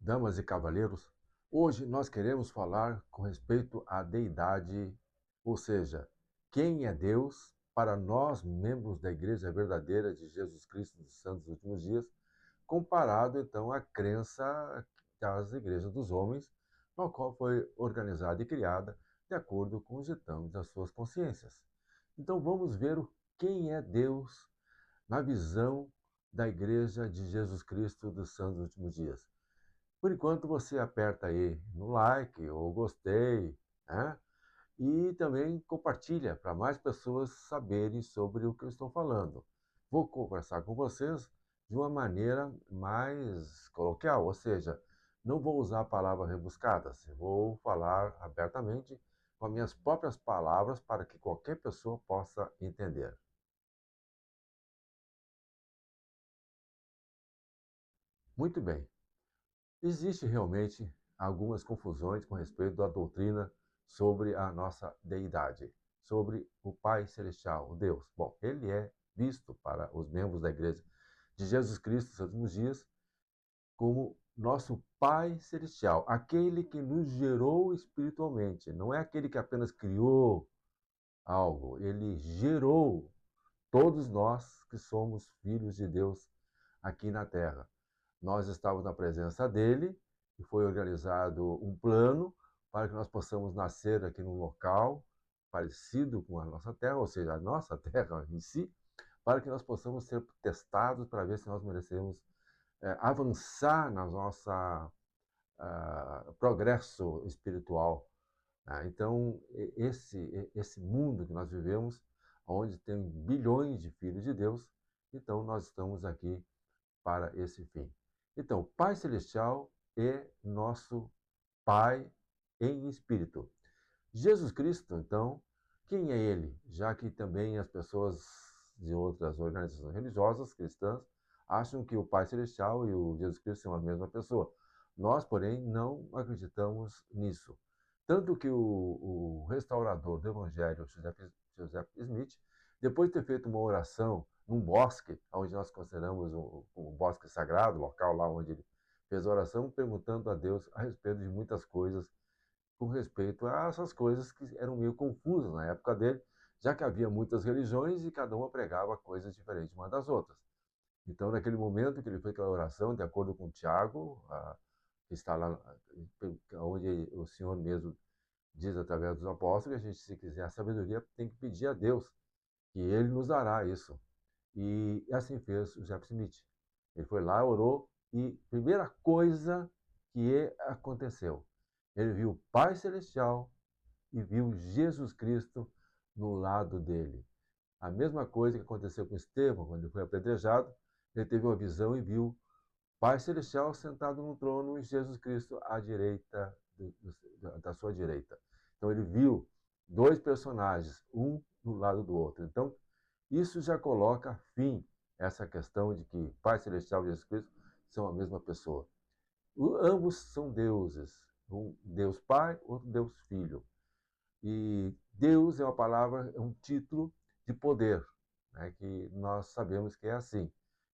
Damas e cavalheiros, hoje nós queremos falar com respeito à deidade, ou seja, quem é Deus para nós, membros da Igreja Verdadeira de Jesus Cristo dos Santos dos Últimos Dias, comparado então à crença das igrejas dos homens, na qual foi organizada e criada de acordo com os ditames das suas consciências. Então vamos ver quem é Deus na visão da Igreja de Jesus Cristo dos Santos dos Últimos Dias. Por enquanto, você aperta aí no like ou gostei, né? E também compartilha para mais pessoas saberem sobre o que eu estou falando. Vou conversar com vocês de uma maneira mais coloquial, ou seja, não vou usar palavras rebuscadas, vou falar abertamente com as minhas próprias palavras para que qualquer pessoa possa entender. Muito bem. Existe realmente algumas confusões com respeito à doutrina sobre a nossa deidade, sobre o Pai Celestial, o Deus. Bom, ele é visto para os membros da Igreja de Jesus Cristo nos últimos dias como nosso Pai Celestial, aquele que nos gerou espiritualmente. Não é aquele que apenas criou algo, ele gerou todos nós que somos filhos de Deus aqui na Terra. Nós estávamos na presença dele e foi organizado um plano para que nós possamos nascer aqui num local parecido com a nossa Terra, ou seja, a nossa Terra em si, para que nós possamos ser testados para ver se nós merecemos avançar na nossa progresso espiritual. Né? Então, esse mundo que nós vivemos, onde tem bilhões de filhos de Deus, então nós estamos aqui para esse fim. Então, o Pai Celestial é nosso Pai em espírito. Jesus Cristo, então, quem é ele? Já que também as pessoas de outras organizações religiosas cristãs acham que o Pai Celestial e o Jesus Cristo são a mesma pessoa. Nós, porém, não acreditamos nisso. Tanto que o restaurador do Evangelho, Joseph Smith, depois de ter feito uma oração num bosque, onde nós consideramos um bosque sagrado, local lá onde ele fez a oração, perguntando a Deus a respeito de muitas coisas com respeito a essas coisas que eram meio confusas na época dele, já que havia muitas religiões e cada uma pregava coisas diferentes uma das outras. Então, naquele momento que ele fez aquela oração, de acordo com Tiago, que está lá, onde o Senhor mesmo diz através dos apóstolos, que a gente, se quiser a sabedoria, tem que pedir a Deus, que ele nos dará isso. E assim fez o Joseph Smith. Ele foi lá, orou, e primeira coisa que aconteceu, ele viu o Pai Celestial e viu Jesus Cristo no lado dele. A mesma coisa que aconteceu com Estevão, quando ele foi apedrejado, ele teve uma visão e viu o Pai Celestial sentado no trono e Jesus Cristo à direita da sua direita. Então ele viu dois personagens, um do lado do outro. Então isso já coloca fim a essa questão de que Pai Celestial e Jesus Cristo são a mesma pessoa. Ambos são deuses, um Deus Pai, outro Deus Filho. E Deus é uma palavra, é um título de poder, né, que nós sabemos que é assim.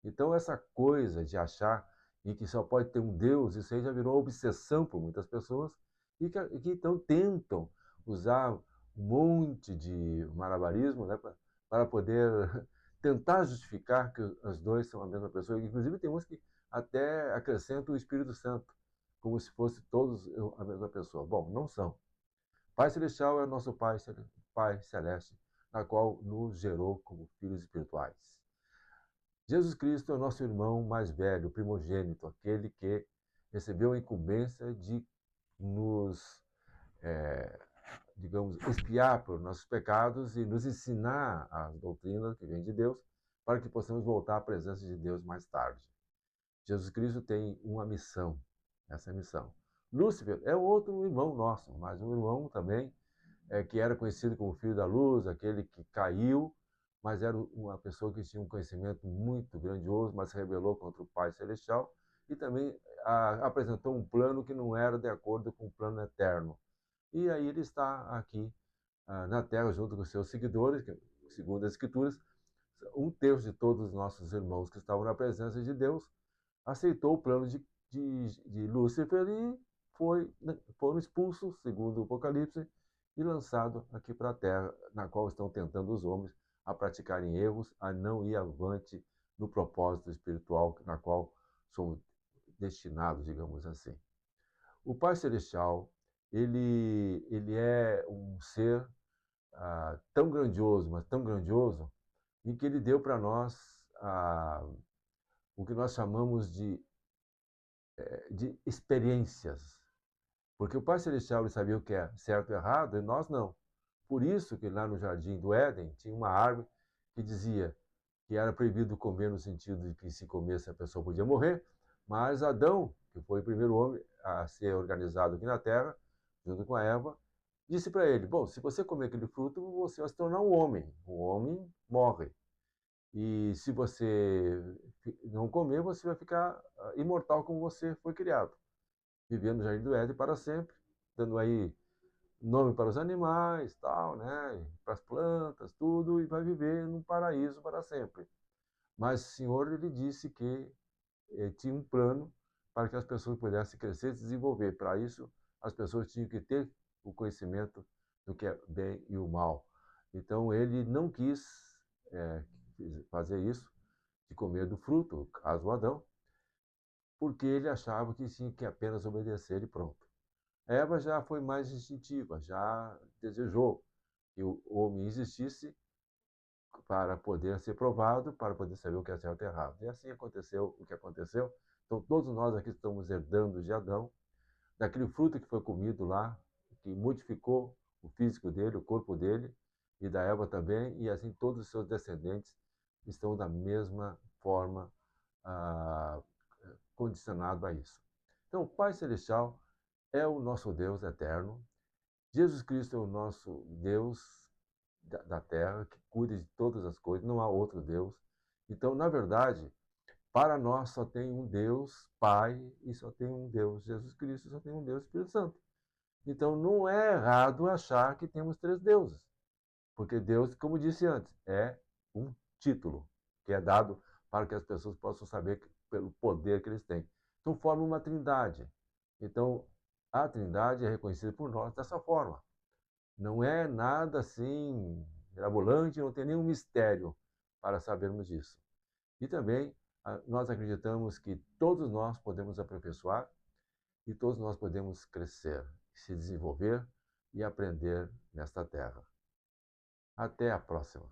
Então, essa coisa de achar em que só pode ter um Deus, isso aí já virou obsessão por muitas pessoas e que então tentam usar um monte de malabarismo, né, para poder tentar justificar que os dois são a mesma pessoa. Inclusive, tem uns que até acrescentam o Espírito Santo, como se fosse todos a mesma pessoa. Bom, não são. Pai Celestial é o nosso Pai Celeste, na qual nos gerou como filhos espirituais. Jesus Cristo é o nosso irmão mais velho, primogênito, aquele que recebeu a incumbência de nos, é, digamos, expiar por nossos pecados e nos ensinar as doutrinas que vêm de Deus, para que possamos voltar à presença de Deus mais tarde. Jesus Cristo tem uma missão, essa é a missão. Lúcifer é outro irmão nosso, mas um irmão também que era conhecido como filho da luz, aquele que caiu, mas era uma pessoa que tinha um conhecimento muito grandioso, mas se rebelou contra o Pai Celestial e também apresentou um plano que não era de acordo com o plano eterno. E aí ele está aqui na Terra junto com seus seguidores, que, segundo as Escrituras, um terço de todos os nossos irmãos que estavam na presença de Deus aceitou o plano de de Lúcifer e foram expulsos, segundo o Apocalipse, e lançados aqui para a Terra, na qual estão tentando os homens a praticarem erros, a não ir avante no propósito espiritual na qual são destinados, digamos assim. O Pai Celestial, ele é um ser tão grandioso, mas tão grandioso, em que ele deu para nós o que nós chamamos de experiências. Porque o Pai Celestial ele sabia o que é certo e errado, e nós não. Por isso que lá no Jardim do Éden tinha uma árvore que dizia que era proibido comer no sentido de que se comesse a pessoa podia morrer, mas Adão, que foi o primeiro homem a ser organizado aqui na Terra, junto com a Eva, disse para ele: bom, se você comer aquele fruto, você vai se tornar um homem. O homem morre. E se você não comer, você vai ficar imortal como você foi criado, vivendo no Jardim do Éden para sempre, dando aí nome para os animais, tal, né, para as plantas, tudo, e vai viver num paraíso para sempre. Mas o Senhor ele disse que tinha um plano para que as pessoas pudessem crescer e se desenvolver. Para isso, as pessoas tinham que ter o conhecimento do que é bem e o mal. Então, ele não quis é, fazer isso, de comer do fruto, caso Adão, porque ele achava que tinha que apenas obedecer e pronto. Eva já foi mais instintiva, já desejou que o homem existisse para poder ser provado, para poder saber o que é certo e errado. E assim aconteceu o que aconteceu. Então, todos nós aqui estamos herdando de Adão, daquele fruto que foi comido lá, que modificou o físico dele, o corpo dele, e da Eva também, e assim todos os seus descendentes estão da mesma forma ah, condicionados a isso. Então, o Pai Celestial é o nosso Deus eterno. Jesus Cristo é o nosso Deus da terra, que cuida de todas as coisas, não há outro Deus. Então, na verdade, para nós só tem um Deus Pai e só tem um Deus Jesus Cristo, só tem um Deus Espírito Santo. Então, não é errado achar que temos três deuses, porque Deus, como disse antes, é um título que é dado para que as pessoas possam saber pelo poder que eles têm. Então, forma uma trindade. Então, a trindade é reconhecida por nós dessa forma. Não é nada assim mirabolante, não tem nenhum mistério para sabermos disso. E também nós acreditamos que todos nós podemos aperfeiçoar e todos nós podemos crescer, se desenvolver e aprender nesta terra. Até a próxima.